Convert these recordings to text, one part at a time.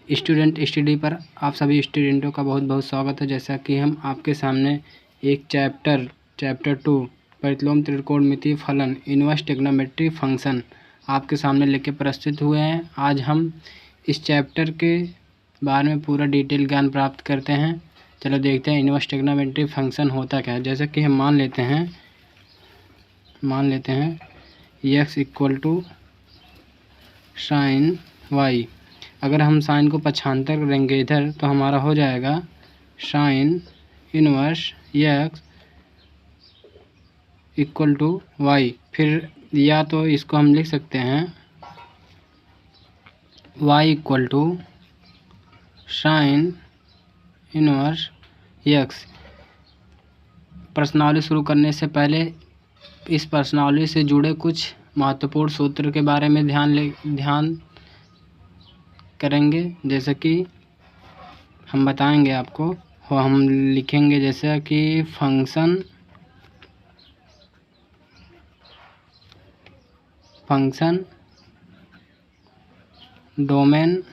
Student study पर आप सभी स्टूडेंटों का बहुत बहुत स्वागत है। जैसा कि हम आपके सामने एक चैप्टर 2 प्रतिलोम त्रिकोणमितीय फलन इनवर्स ट्रिग्नोमेट्री फंक्शन आपके सामने लेके प्रस्तुत हुए हैं। आज हम इस चैप्टर के बारे में पूरा डिटेल ज्ञान प्राप्त करते हैं। चलो देखते हैं इनवर्स ट्रिग्नोमेट्री फंक्शन होता क्या है। जैसे कि हम मान लेते हैं x equal to sine y। अगर हम साइन को पक्षांतर करेंगे इधर तो हमारा हो जाएगा sine inverse x equal to y। फिर या तो इसको हम लिख सकते हैं y equal to sine inverse x। प्रश्नावली शुरू करने से पहले इस प्रश्नावली से जुड़े कुछ महत्वपूर्ण सूत्र के बारे में ध्यान करेंगे। जैसे कि हम बताएंगे आपको, हम लिखेंगे जैसे कि फंक्शन डोमेन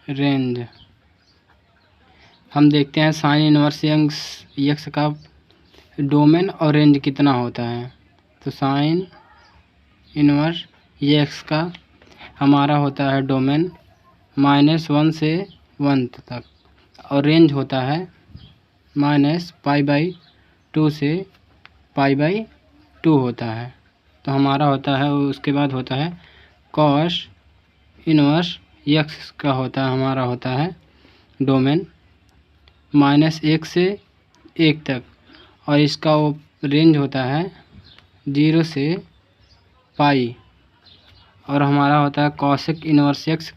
रेंज। हम देखते हैं साइन इनवर्स एक्स का डोमेन और रेंज कितना होता है। तो साइन इनवर्स एक्स का हमारा होता है डोमेन -1 से 1 तक और रेंज होता है -π/2 से π/2 होता है। तो हमारा होता है, उसके बाद होता है कॉस इनवर्स एक्स का हमारा होता है डोमेन -1 से 1 तक और इसका वो रेंज होता है 0 से पाई। और हमारा होता है कॉसेक इनवर्स एक्स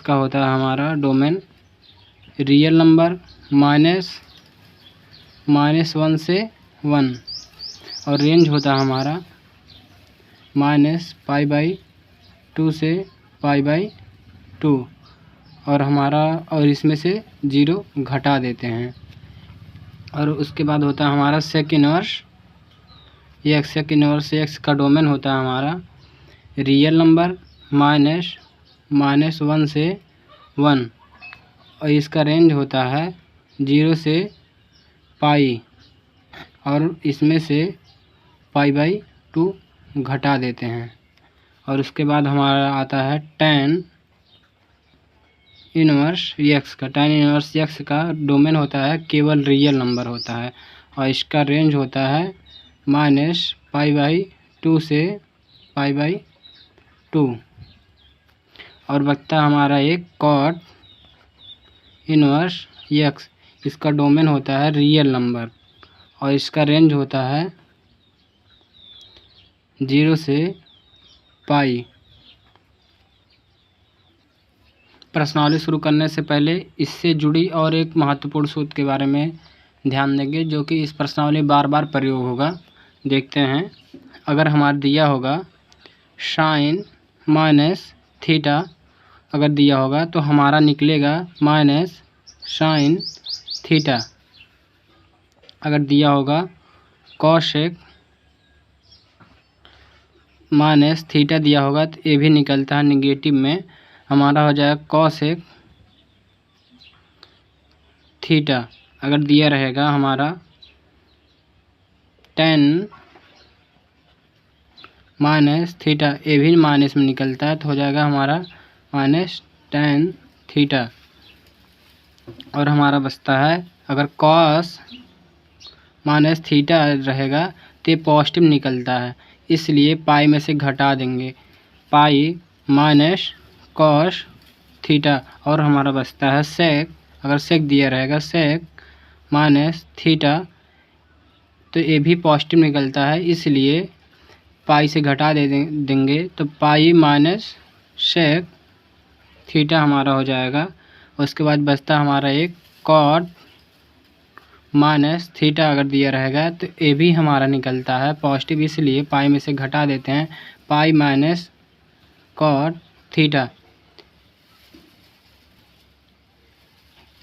का होता है हमारा डोमेन रियल नंबर -1 से 1 और रेंज होता है हमारा -π/2 से π/2 और इसमें से 0 घटा देते हैं। और उसके बाद होता है हमारा सेक इनवर्स एक्स का डोमेन होता है हमारा रियल नंबर -1 से 1 और इसका रेंज होता है 0 से पाई और इसमें से π/2 घटा देते हैं। और उसके बाद हमारा आता है tan इनवर्स एक्स का डोमेन होता है केवल रियल नंबर होता है और इसका रेंज होता है -π/2 से π/2 और बचता हमारा एक कॉट इनवर्स एक्स। इसका डोमेन होता है रियल नंबर और इसका रेंज होता है 0 से पाई। प्रश्नावली शुरू करने से पहले इससे जुड़ी और एक महत्वपूर्ण सूत्र के बारे में ध्यान देंगे जो कि इस प्रश्नावली बार बार प्रयोग होगा। देखते हैं, अगर हमारा दिया होगा साइन -थीटा अगर दिया होगा तो हमारा निकलेगा साइन थीटा। अगर दिया होगा कॉसेक -थीटा दिया होगा तो ये भी निकलता है निगेटिव में, हमारा हो जाएगा कॉसेक थीटा। अगर दिया रहेगा हमारा tan -थीटा, ये भी माइनस में निकलता है तो हो जाएगा हमारा -tan थीटा। और हमारा बचता है अगर कॉस -थीटा रहेगा तो ये पॉजिटिव निकलता है, इसलिए पाई में से घटा देंगे पाई -कॉस थीटा। और हमारा बचता है सेक। अगर सेक दिया रहेगा सेक -थीटा तो ये भी पॉजिटिव निकलता है, इसलिए पाई से घटा देंगे तो पाई -सेक थीटा हमारा हो जाएगा। उसके बाद बचता हमारा एक कॉट -थीटा अगर दिया रहेगा तो ये भी हमारा निकलता है पॉजिटिव, इसलिए पाई में से घटा देते हैं पाई -कॉट थीटा।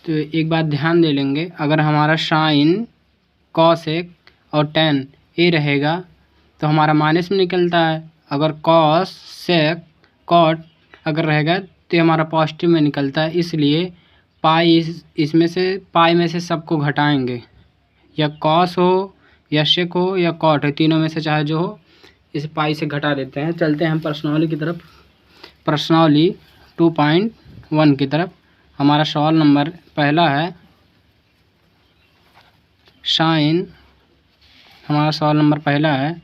तो एक बात ध्यान दे लेंगे, अगर हमारा साइन कॉसेक और tan ये रहेगा तो हमारा माइनस में निकलता है। अगर कॉस सेक कॉट अगर रहेगा तो हमारा पॉजिटिव में निकलता है। इसलिए पाई इसमें से पाई में से सबको घटाएंगे, या कॉस हो या सेक हो या कॉट है, तीनों में से चाहे जो हो, इस पाई से घटा देते हैं। चलते हैं हम प्रश्नावली की तरफ। प्रश्नावली 2.1 की तरफ। हमारा सवाल नंबर पहला है साइन। हमारा सवाल नंबर पहला है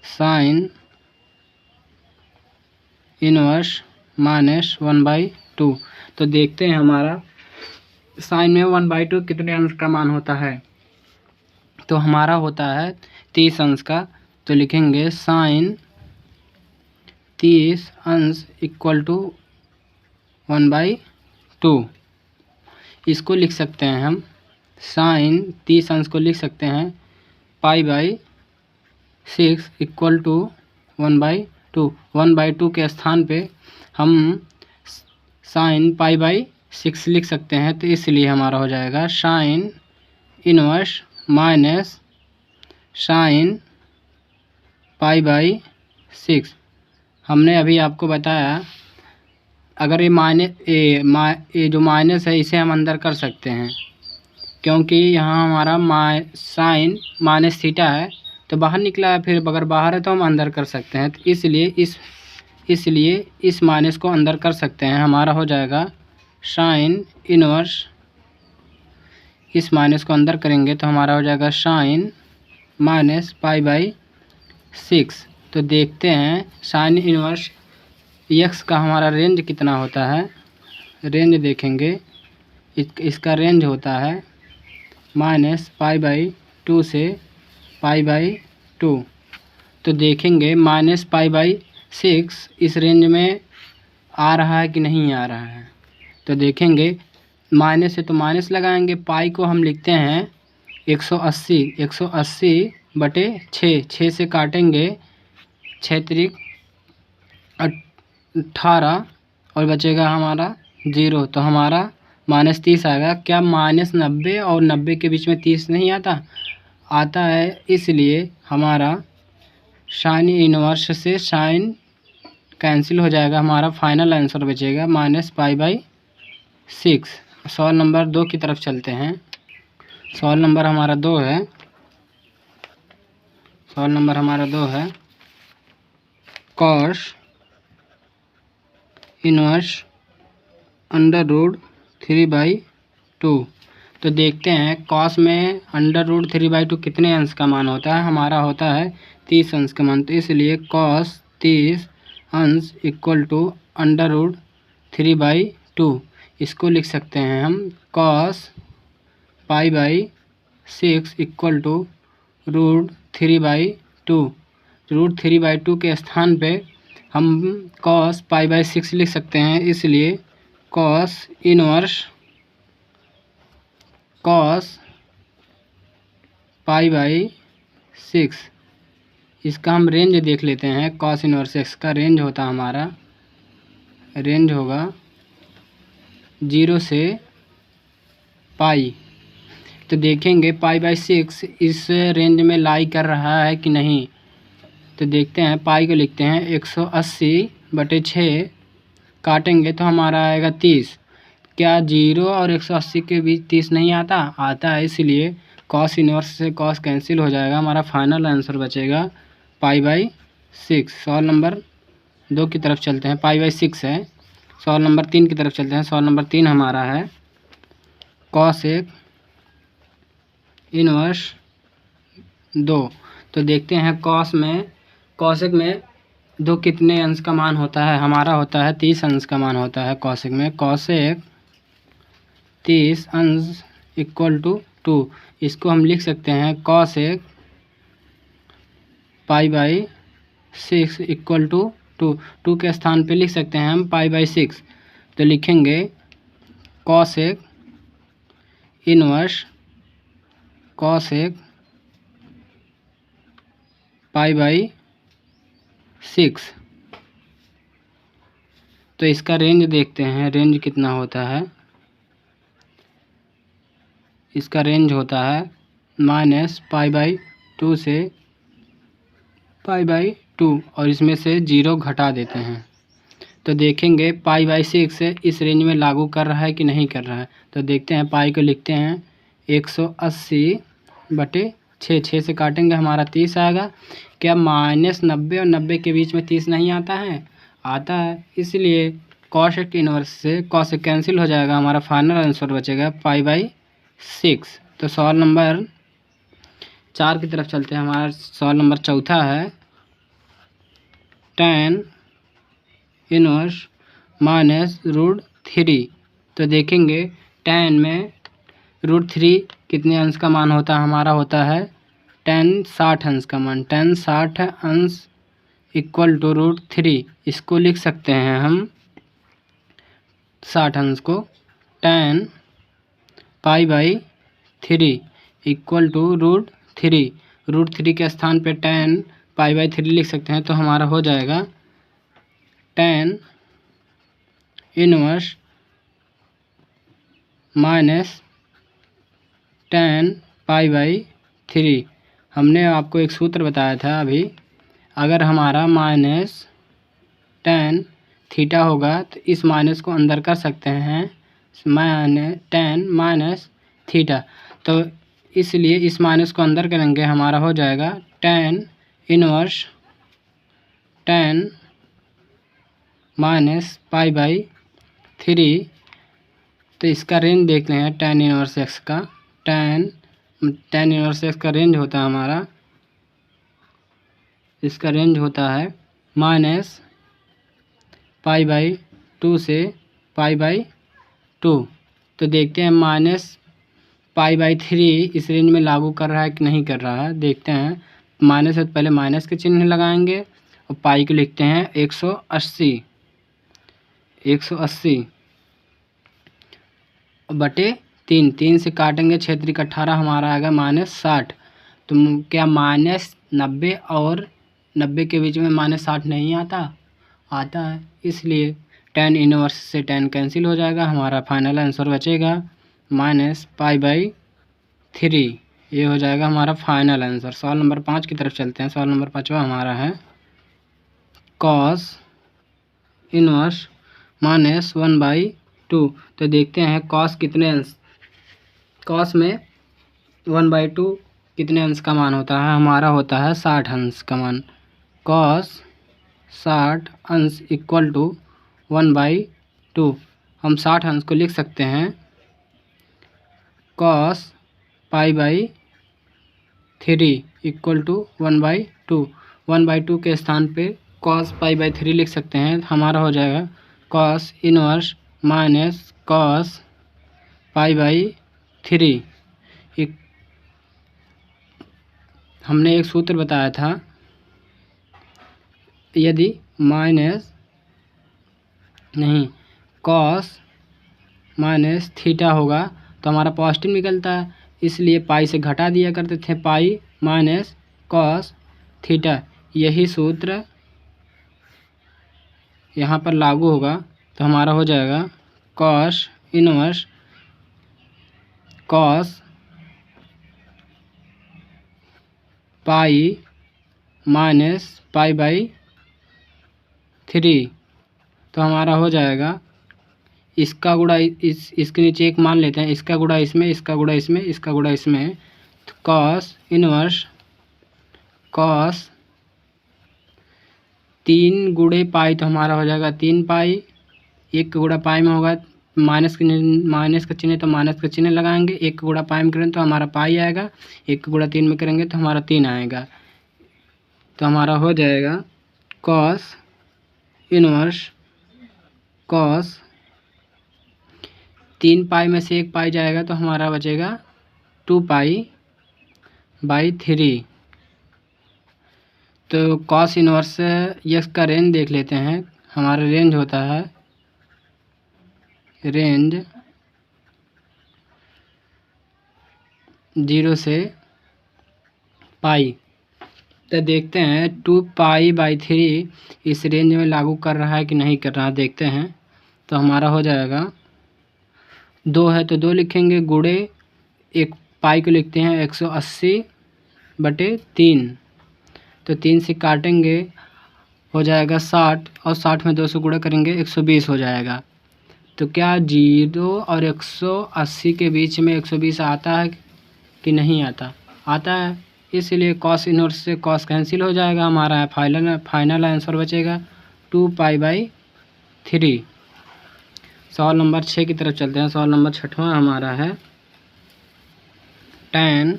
साइन इनवर्स -1/2। तो देखते हैं हमारा साइन में 1/2 कितने अंश का मान होता है। तो हमारा होता है 30 अंश का। तो लिखेंगे साइन 30 अंश इक्वल टू 1/2। इसको लिख सकते हैं हम, साइन 30 अंश को लिख सकते हैं π/6 इक्वल टू 1/2। 1/2 के स्थान पे हम साइन π/6 लिख सकते हैं। तो इसलिए हमारा हो जाएगा साइन इनवर्स माइनस साइन π/6। हमने अभी आपको बताया अगर ये जो माइनस है इसे हम अंदर कर सकते हैं, क्योंकि यहाँ हमारा साइन माइनस थीटा है तो बाहर निकला है, फिर अगर बाहर है तो हम अंदर कर सकते हैं। तो इसलिए इस माइनस को अंदर कर सकते हैं। हमारा हो जाएगा साइन इनवर्स, इस माइनस को अंदर करेंगे तो हमारा हो जाएगा साइन माइनस π/6। तो देखते हैं साइन इनवर्स एक्स का हमारा रेंज कितना होता है। रेंज देखेंगे, इसका रेंज होता है -π/2 से π/2। तो देखेंगे -π/6 इस रेंज में आ रहा है कि नहीं आ रहा है। तो देखेंगे माइनस है तो माइनस लगाएंगे। पाई को हम लिखते हैं 180/6। 6 से काटेंगे 6 त्रिक 18 और बचेगा हमारा 0। तो हमारा -30 आएगा। क्या -90 और 90 के बीच में 30 नहीं आता है। इसलिए हमारा साइन इनवर्स से साइन कैंसिल हो जाएगा। हमारा फाइनल आंसर बचेगा -π/6। सवाल नंबर 2 की तरफ चलते हैं। सवाल नंबर हमारा 2 है। सवाल नंबर हमारा 2 है कॉस इनवर्स √3/2। तो देखते हैं कॉस में √3/2 कितने अंश का मान होता है। हमारा होता है 30 अंश का मान। तो इसलिए कॉस 30 अंश इक्वल टू √3/2। इसको लिख सकते हैं हम कॉस π/6 इक्वल टू √3/2। √3/2 के स्थान पे हम कॉस π/6 लिख सकते हैं। इसलिए कॉस इनवर्स कॉस π/6, इसका हम रेंज देख लेते हैं। कॉस इनवर्स एक्स का रेंज होता हमारा, रेंज होगा 0 से पाई। तो देखेंगे π/6 इस रेंज में लाई कर रहा है कि नहीं। तो देखते हैं, पाई को लिखते हैं 180/6, काटेंगे तो हमारा आएगा 30। क्या 0 और 180 के बीच 30 नहीं आता है। इसलिए कॉस इनवर्स से कॉस कैंसिल हो जाएगा। हमारा फाइनल आंसर बचेगा π/6। सवाल नंबर 2 की तरफ चलते हैं। π/6 है। सवाल नंबर 3 की तरफ चलते हैं। सवाल नंबर 3 हमारा है कॉसेक इनवर्स 2। तो देखते हैं कॉसेक में 2 कितने अंश का मान होता है। हमारा होता है 30 अंश का मान होता है कॉसेक में। कॉसेक 30 अंश इक्वल टू 2। इसको हम लिख सकते हैं कॉसेक π/6 इक्वल टू 2 के स्थान पे लिख सकते हैं हम π/6। तो लिखेंगे कॉसेक इनवर्स कॉसेक π/6। तो इसका रेंज देखते हैं, रेंज कितना होता है। इसका रेंज होता है -π/2 से π/2 और इसमें से 0 घटा देते हैं तो देखेंगे π/6 इस रेंज में लागू कर रहा है कि नहीं कर रहा है। तो देखते हैं, पाई को लिखते हैं 180/6, 6 से काटेंगे हमारा 30 आएगा। क्या -90 और 90 के बीच में 30 नहीं आता है? आता है, इसलिए कॉसेक इनवर्स से कॉसेक कैंसिल हो जाएगा, हमारा फाइनल आंसर बचेगा π/6। तो सवाल नंबर 4 की तरफ चलते हैं। हमारा सवाल नंबर 4 है tan इनवर्स -√3। तो देखेंगे tan में √3 कितने अंश का मान होता है? हमारा होता है tan 60 अंश का मान। tan 60 अंश इक्वल टू √3। इसको लिख सकते हैं हम 60 अंश को tan π/3 इक्वल टू √3। √3 के स्थान पे tan π/3 लिख सकते हैं। तो हमारा हो जाएगा tan इनवर्स -tan π/3। हमने आपको एक सूत्र बताया था अभी, अगर हमारा tan थीटा होगा तो इस माइनस को अंदर कर सकते हैं, tan थीटा। तो इसलिए इस माइनस को अंदर करेंगे, हमारा हो जाएगा tan इनवर्स π/3। तो इसका रेंज देख लें tan इनवर्स x का। tan इनवर्स x का रेंज होता है हमारा, इसका रेंज होता है -π/2 से π/2। तो देखते हैं -π/3 इस रेंज में लागू कर रहा है कि नहीं कर रहा है। देखते हैं, माइनस है तो पहले माइनस के चिन्ह लगाएंगे और पाई को लिखते हैं 180 बटे 3। 3 से काटेंगे 6 × 18, हमारा आएगा -60। तो क्या -90 और 90 के बीच में -60 नहीं आता? आता है, इसलिए tan इनवर्स से tan कैंसिल हो जाएगा, हमारा फाइनल आंसर बचेगा -π/3। ये हो जाएगा हमारा फाइनल आंसर। सवाल नंबर 5 की तरफ चलते हैं। सवाल नंबर 5वां हमारा है cos इनवर्स -1/2। तो देखते हैं cos कितने अंश, cos में 1/2 कितने अंश का मान होता है? हमारा होता है 60 अंश का मान। cos 60 अंश इक्वल टू 1/2। हम 60 अंश को लिख सकते हैं cos π/3 इक्वल टू 1/2। 1/2 के स्थान पे cos π/3 लिख सकते हैं, हमारा हो जाएगा cos इनवर्स -cos π/3। हमने एक सूत्र बताया था, यदि cos थीटा होगा तो हमारा पॉजिटिव निकलता है, इसलिए पाई से घटा दिया करते थे, पाई -cos थीटा। यही सूत्र यहाँ पर लागू होगा, तो हमारा हो जाएगा cos इनवर्स cos पाई -π/3। तो हमारा हो जाएगा, इसका गुणा इसके नीचे एक मान लेते हैं, इसका गुणा इसमें, इसका गुणा इसमें, इसका गुणा इसमें। तो cos इनवर्स cos 3 गुणे पाई, तो हमारा हो जाएगा 3 पाई। एक का गुणा पाई में होगा, माइनस का चिन्ह, तो माइनस का चिन्ह लगाएंगे। एक का गुणा पाई में करेंगे तो हमारा पाई आएगा, एक का गुणा 3 में करेंगे तो हमारा 3 आएगा। तो हमारा हो जाएगा cos इनवर्स cos 3 पाई में से 1 पाई जाएगा तो हमारा बचेगा 2π/3। तो cos इनवर्स यक्स का रेंज देख लेते हैं। हमारा रेंज होता है रेंज 0 से पाई। तो देखते हैं 2π/3 इस रेंज में लागू कर रहा है कि नहीं कर रहा है, देखते हैं। तो हमारा हो जाएगा 2 है तो 2 लिखेंगे, गुणे एक पाई को लिखते हैं 180/3। तो 3 से काटेंगे हो जाएगा 60 और 60 में 2 से गुणा करेंगे 120 हो जाएगा। तो क्या 0 और 180 के बीच में 120 आता है कि नहीं आता? आता है, इसलिए कॉस इनवर्स से कॉस कैंसिल हो जाएगा। हमारा फाइनल आंसर बचेगा 2π/3। सवाल नंबर 6 की तरफ चलते हैं। सवाल नंबर 6वां हमारा है tan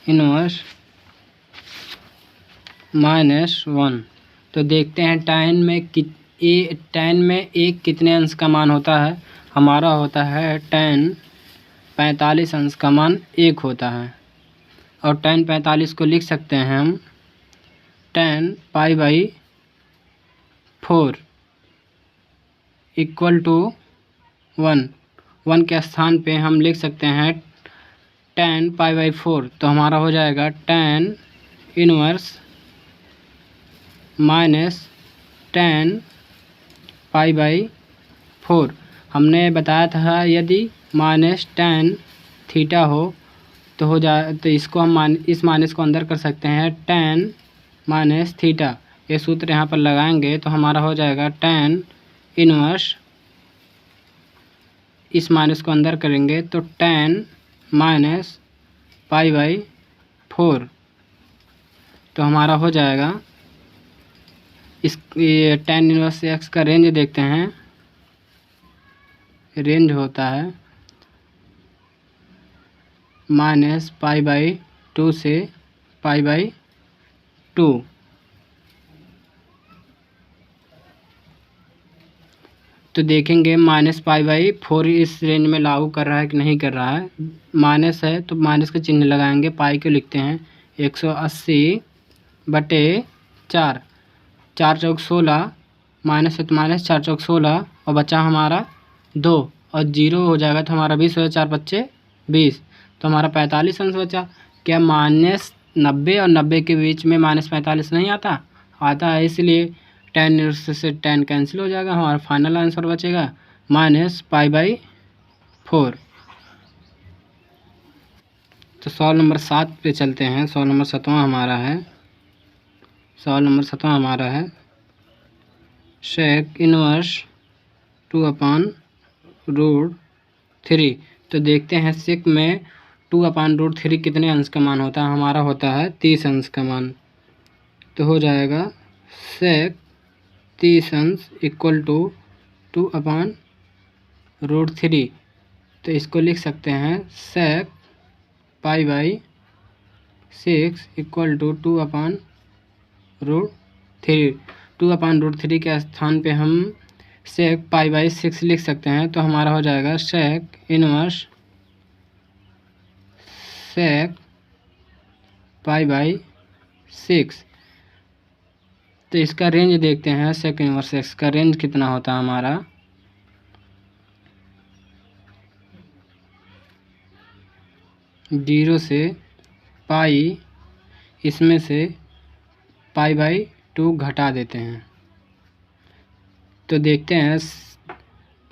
इनवर्स -1। तो देखते हैं tan में एक कितने अंश का मान होता है? हमारा होता है tan 45 अंश का मान 1 होता है। और tan 45 को लिख सकते हैं हम tan π/4 इक्वल टू 1। 1 के स्थान पे हम लिख सकते हैं tan π/4। तो हमारा हो जाएगा tan इनवर्स -tan π/4। हमने बताया था यदि -tan थीटा हो तो इसको हम इस माइनस को अंदर कर सकते हैं tan -थीटा। ये सूत्र यहाँ पर लगाएंगे तो हमारा हो जाएगा tan इनवर्स, इस माइनस को अंदर करेंगे तो tan π/4। तो हमारा हो जाएगा ये tan इनवर्स x का रेंज देखते हैं। रेंज होता है -π/2 से π/2। तो देखेंगे -π/4 इस रेंज में लागू कर रहा है कि नहीं कर रहा है। माइनस है तो माइनस का चिन्ह लगाएंगे। पाई को लिखते हैं 180/4। 4 चौक 16, माइनस है तो माइनस 4 चौक 16 और बचा हमारा 2 और 0 हो जाएगा तो हमारा 20 हो जाएगा। 4 बच्चे 20 तो हमारा 45 अंश बचा। क्या -90 और 90 के बीच में -45 नहीं आता? आता है, इसलिए tan इनवर्स से tan कैंसिल हो जाएगा। हमारा फाइनल आंसर बचेगा -π/4। तो सवाल नंबर 7 पे चलते हैं। सवाल नंबर 7वां हमारा है sec इनवर्स 2/√3। तो देखते हैं sec में 2/√3 कितने अंश का मान होता है? हमारा होता है 30 अंश का मान। तो हो जाएगा sec 30 अंश इक्वल टू 2/√3। तो इसको लिख सकते हैं sec π/6 इक्वल टू 2/√3। 2/√3 के स्थान पे हम sec π/6 लिख सकते हैं। तो हमारा हो जाएगा sec इनवर्स sec π/6। तो इसका रेंज देखते हैं। sec इनवर्स x का रेंज कितना होता है? हमारा 0 से पाई, इसमें से π/2 घटा देते हैं। तो देखते हैं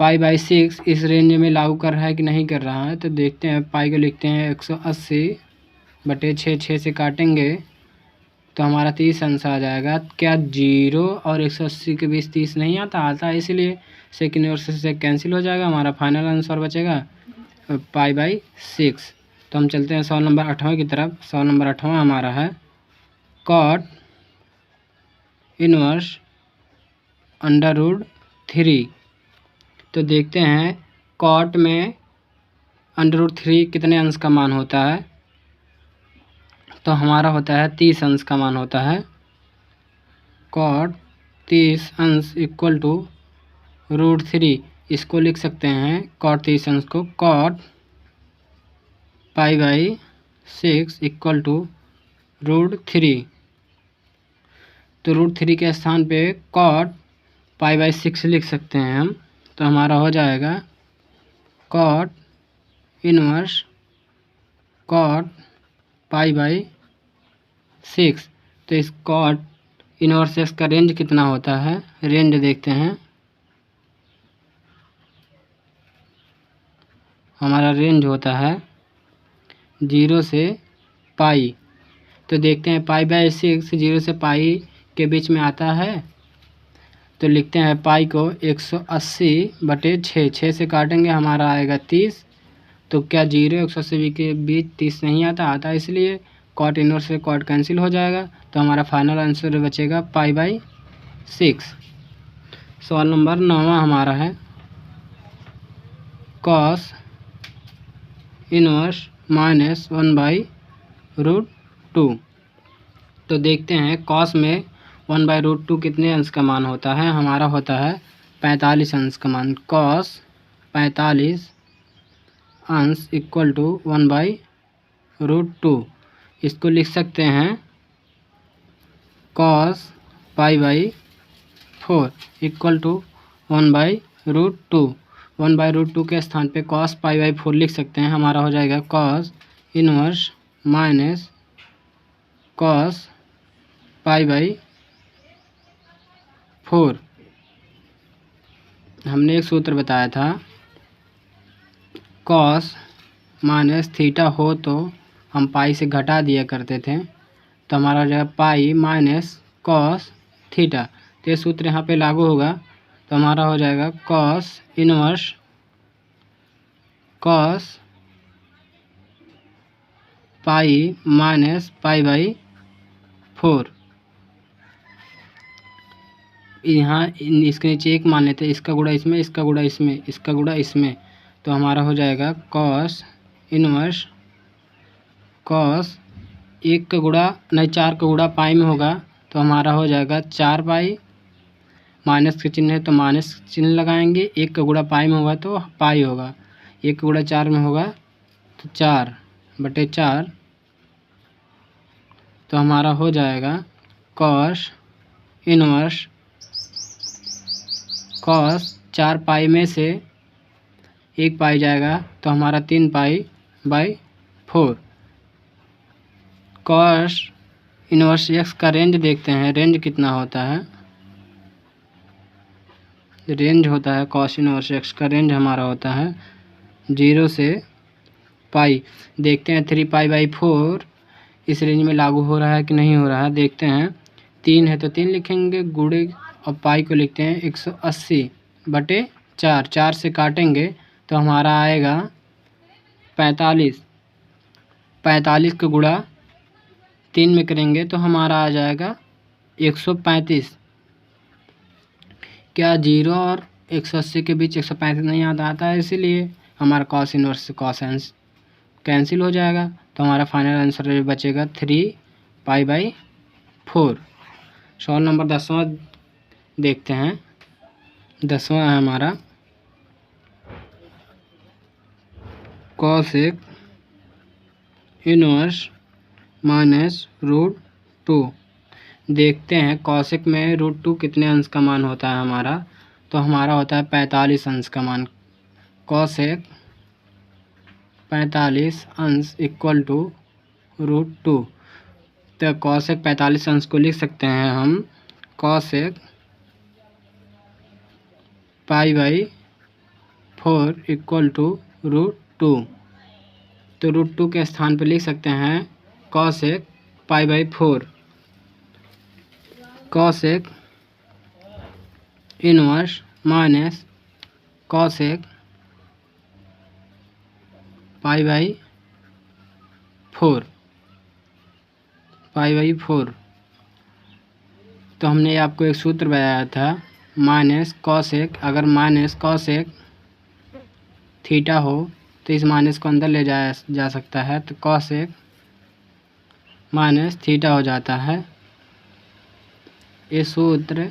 π/6 इस रेंज में लागू कर रहा है कि नहीं कर रहा है। तो देखते हैं, पाई को लिखते हैं 180/6। 6 से काटेंगे तो हमारा 30 अंश आ जाएगा। क्या 0 और 180 के बीच 30 नहीं आता? आता है, इसलिए sec इनवर्स से कैंसिल हो जाएगा। हमारा फाइनल आंसर बचेगा π/6। तो हम चलते हैं सवाल नंबर 8वां की तरफ। सवाल नंबर 8वां हमारा है cot इनवर्स √3। तो देखते हैं cot में √3 कितने अंश का मान होता है? तो हमारा होता है 30 अंश का मान होता है। cot 30 अंश इक्वल टू √3। इसको लिख सकते हैं cot 30 अंश को cot π/6 इक्वल टू √3। तो √3 के स्थान पे cot π/6 लिख सकते हैं हम। तो हमारा हो जाएगा cot इनवर्स cot π/6। तो इस cot इनवर्स x का रेंज कितना होता है? रेंज देखते हैं। हमारा रेंज होता है 0 से पाई। तो देखते हैं पाई बाई 6 0 से पाई के बीच में आता है, तो लिखते हैं पाई को 180/6, 6 से काटेंगे हमारा आएगा 30। तो क्या 0 180 के बीच 30 नहीं आता, इसलिए कॉट इनवर्स से कॉट कैंसिल हो जाएगा। तो हमारा फाइनल आंसर बचेगा पाई बाई 6। सवाल नंबर 9 हमारा है कॉस इनवर्स -1/√2। तो देखते हैं कॉस में 1/√2 कितने अंश का मान होता है, हमारा होता है 45 अंश का मान। कॉस 45 अंश इक्वल टू 1/√2। इसको लिख सकते हैं cos pi by 4 equal to 1/√2। 1/√2 के स्थान पे कॉस पाई बाई 4 लिख सकते हैं, हमारा हो जाएगा cos inverse minus cos pi by 4। हमने एक सूत्र बताया था, कॉस माइनस थीटा हो तो हम पाई से घटा दिया करते थे, तो हमारा हो जाएगा पाई माइनस कॉस थीटा। तो ये सूत्र यहाँ पे लागू होगा, तो हमारा हो जाएगा cos inverse cos pi minus pi by 4। यहाँ इसके नीचे एक मान लेते हैं, इसका गुणा इसमें, इसका गुणा इसमें, इसका गुणा इसमें, तो हमारा हो जाएगा कॉस इनवर्स कॉस 1 का गुणा नहीं 4 का गुणा पाई में होगा, तो हमारा हो जाएगा 4 पाई। माइनस के चिन्ह है तो माइनस चिन्ह लगाएंगे, 1 का गुणा पाई में होगा तो पाई होगा, 1 का गुणा 4 में होगा तो 4/4। तो हमारा हो जाएगा कॉस इनवर्स कॉस 4 पाई में से 1 पाई जाएगा, तो हमारा 3 पाई बाई 4। कॉस इनवर्स एक्स का रेंज देखते हैं, रेंज कितना होता है। रेंज होता है कॉस इनवर्स एक्स का रेंज हमारा होता है 0 से पाई। देखते हैं 3 पाई बाई 4 इस रेंज में लागू हो रहा है कि नहीं हो रहा है, देखते हैं। 3 है तो 3 लिखेंगे गुणे, और पाई को लिखते हैं 180/4। 4 से काटेंगे तो हमारा आएगा 45। 45 का गुणा 3 में करेंगे तो हमारा आ जाएगा 135। क्या 0 और 180 के बीच 135 नहीं आता है, इसीलिए हमारा कॉस इनवर्स से कॉसेंस कैंसिल हो जाएगा। तो हमारा फाइनल आंसर बचेगा 3 पाई बाई 4। सवाल नंबर 10वां देखते हैं। 10वां है हमारा कॉसेक इनवर्स -√2। देखते हैं कॉसेक में √2 कितने अंश का मान होता है हमारा, तो हमारा होता है 45 अंश का मान। कॉसेक 45 अंश इक्वल टू √2। तो कॉसेक 45 अंश को लिख सकते हैं हम cosec pi by 4 equal to √2। तो √2 के स्थान पर लिख सकते हैं cosec pi by 4। Cosec inverse minus cosec pi by 4 तो हमने आपको एक सूत्र बताया था, माइनस कॉसेक, अगर माइनस कॉसेक थीटा हो तो इस माइनस को अंदर ले जाया जा सकता है, तो कॉसेक माइनस थीटा हो जाता है। ये सूत्र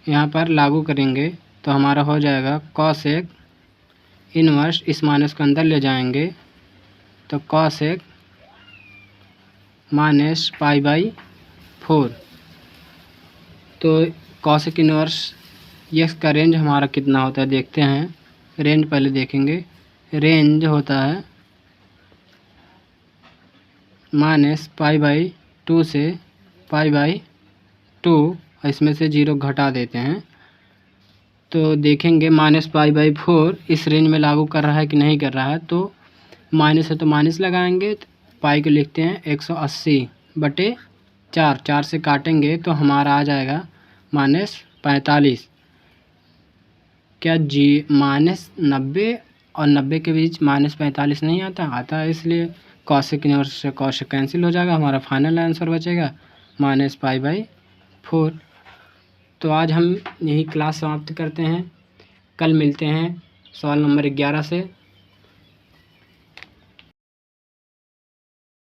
यहाँ पर लागू करेंगे तो हमारा हो जाएगा कॉसेक इनवर्स, इस माइनस को अंदर ले जाएंगे तो कॉसेक माइनस पाई बाई 4। तो कॉसेक इनवर्स एक्स का रेंज हमारा कितना होता है देखते हैं। रेंज पहले देखेंगे, रेंज होता है -π/2 से π/2, इसमें से 0 घटा देते हैं तो देखेंगे -π/4 इस रेंज में लागू कर रहा है कि नहीं कर रहा है। तो माइनस है तो माइनस लगाएंगे, पाई को लिखते हैं 180/4, 4 से काटेंगे तो हमारा आ जाएगा -45। क्या जी -90 और 90 के बीच -45 नहीं आता है, इसलिए कॉसेक इनवर्स से कॉसेक कैंसिल हो जाएगा, हमारा फाइनल आंसर बचेगा -π/4। तो आज हम यही क्लास समाप्त करते हैं। कल मिलते हैं सवाल नंबर 11 से।